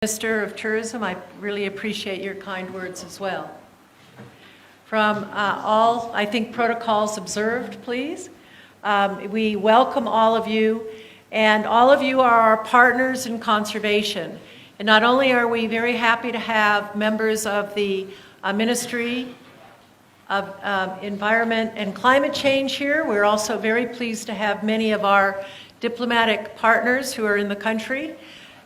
Minister of Tourism, I really appreciate your kind words as well. From all, I think, protocols observed, please. We welcome all of you, and all of you are our partners in conservation. And not only are we very happy to have members of the Ministry of Environment and Climate Change here, we're also very pleased to have many of our diplomatic partners who are in the country,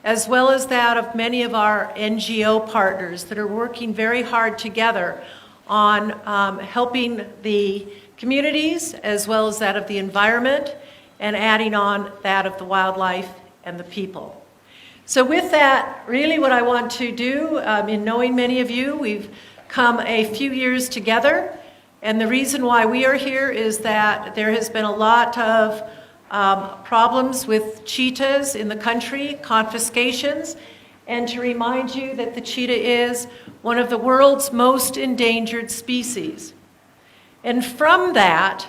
as well as that of many of our NGO partners that are working very hard together on helping the communities as well as that of the environment and adding on that of the wildlife and the people. So with that, really what I want to do, in knowing many of you, we've come a few years together, and the reason why we are here is that there has been a lot of problems with cheetahs in the country, confiscations, and to remind you that the cheetah is one of the world's most endangered species. And from that,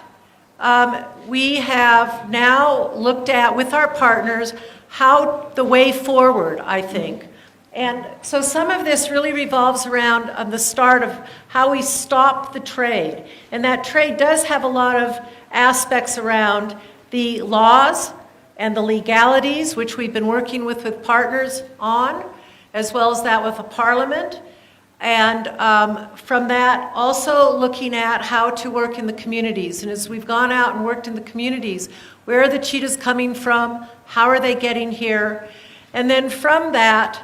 we have now looked at, with our partners, how the way forward, I think. And so some of this really revolves around the start of how we stop the trade. And that trade does have a lot of aspects around the laws and the legalities, which we've been working with partners on, as well as that with the Parliament. And from that, also looking at how to work in the communities. And as we've gone out and worked in the communities, where are the cheetahs coming from? How are they getting here? And then from that,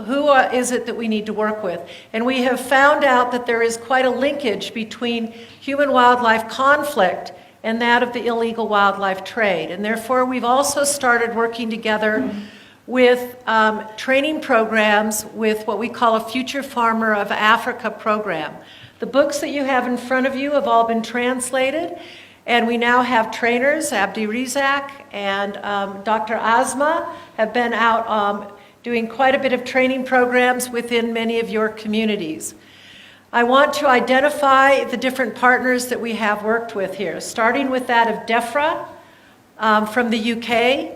who is it that we need to work with? And we have found out that there is quite a linkage between human-wildlife conflict and that of the illegal wildlife trade. And therefore, we've also started working together with training programs with what we call a Future Farmer of Africa program. The books that you have in front of you have all been translated, and we now have trainers, Abdi Rizak and Dr. Asma have been out doing quite a bit of training programs within many of your communities. I want to identify the different partners that we have worked with here, starting with that of DEFRA from the UK.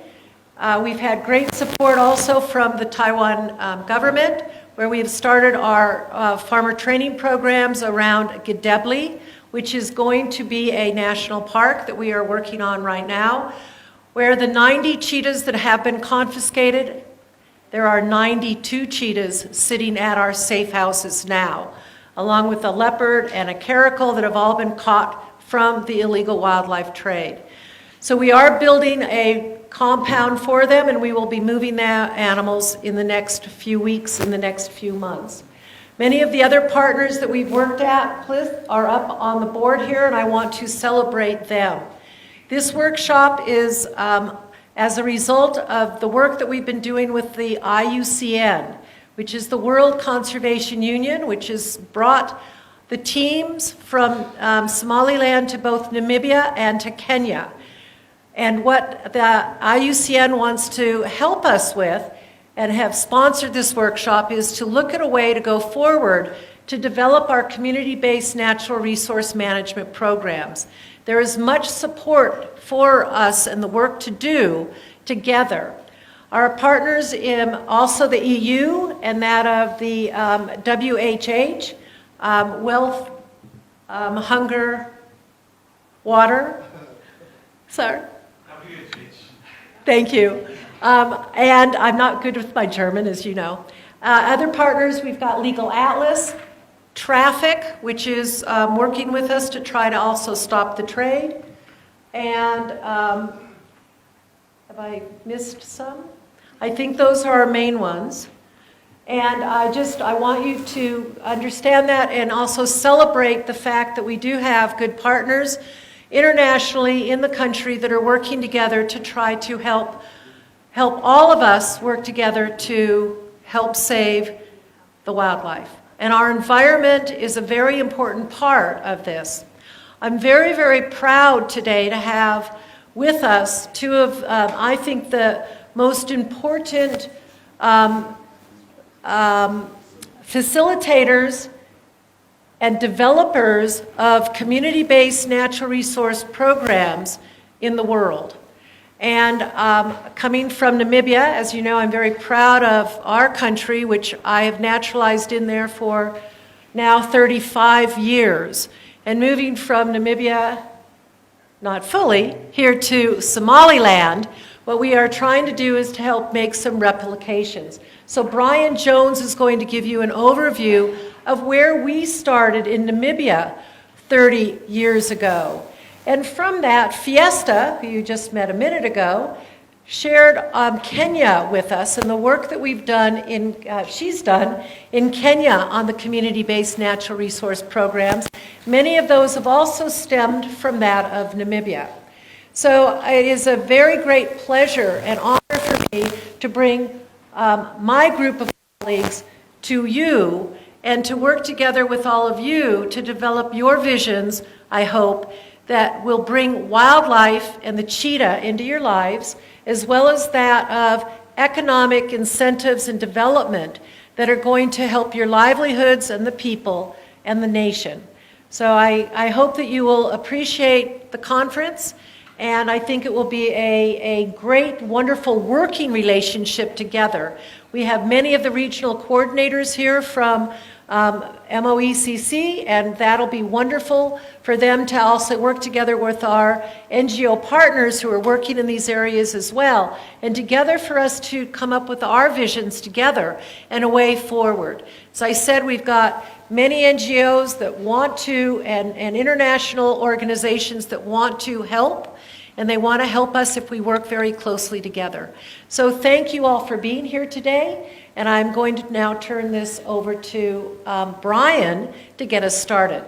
We've had great support also from the Taiwan government, where we have started our farmer training programs around Gedebli, which is going to be a national park that we are working on right now, where the 90 cheetahs that have been confiscated, there are 92 cheetahs sitting at our safe houses now, along with a leopard and a caracal that have all been caught from the illegal wildlife trade. So we are building a compound for them, and we will be moving the animals in the next few weeks, in the next few months. Many of the other partners that we've worked at are up on the board here, and I want to celebrate them. This workshop is as a result of the work that we've been doing with the IUCN, which is the World Conservation Union, which has brought the teams from Somaliland to both Namibia and to Kenya. And what the IUCN wants to help us with and have sponsored this workshop is to look at a way to go forward to develop our community-based natural resource management programs. There is much support for us and the work to do together. Our partners in also the EU and that of the WHH, Wealth, Hunger, Water. Sorry? Thank you. And I'm not good with my German, as you know. Other partners, we've got Legal Atlas, Traffic, which is working with us to try to also stop the trade. And have I missed some? I think those are our main ones. And I want you to understand that and also celebrate the fact that we do have good partners internationally in the country that are working together to try to help all of us work together to help save the wildlife. And our environment is a very important part of this. I'm very, very proud today to have with us two of, I think, the most important facilitators and developers of community-based natural resource programs in the world. And coming from Namibia, as you know, I'm very proud of our country, which I have naturalized in there for now 35 years. And moving from Namibia, not fully, here to Somaliland, what we are trying to do is to help make some replications. So Brian Jones is going to give you an overview of where we started in Namibia 30 years ago. And from that, Fiesta, who you just met a minute ago, shared Kenya with us and the work that we've done she's done in Kenya on the community-based natural resource programs. Many of those have also stemmed from that of Namibia. So it is a very great pleasure and honor for me to bring my group of colleagues to you and to work together with all of you to develop your visions, I hope, that will bring wildlife and the cheetah into your lives, as well as that of economic incentives and development that are going to help your livelihoods and the people and the nation. So I hope that you will appreciate the conference, and I think it will be a great, wonderful working relationship together. We have many of the regional coordinators here from MOECC, and that'll be wonderful for them to also work together with our NGO partners who are working in these areas as well, and together for us to come up with our visions together and a way forward. As I said, we've got many NGOs that want to, and international organizations that want to help, and they want to help us if we work very closely together. So thank you all for being here today. And I'm going to now turn this over to Brian to get us started.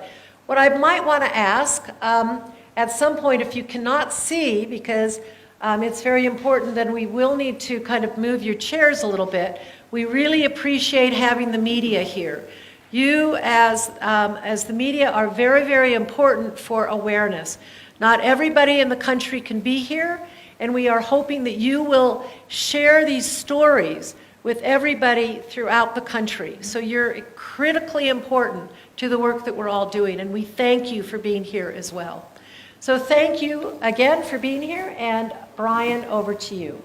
What I might want to ask, at some point, if you cannot see, because it's very important, then we will need to kind of move your chairs a little bit. We really appreciate having the media here. You, as the media, are very, very important for awareness. Not everybody in the country can be here, and we are hoping that you will share these stories with everybody throughout the country. So you're critically important to the work that we're all doing, and we thank you for being here as well. So thank you again for being here, and Brian, over to you.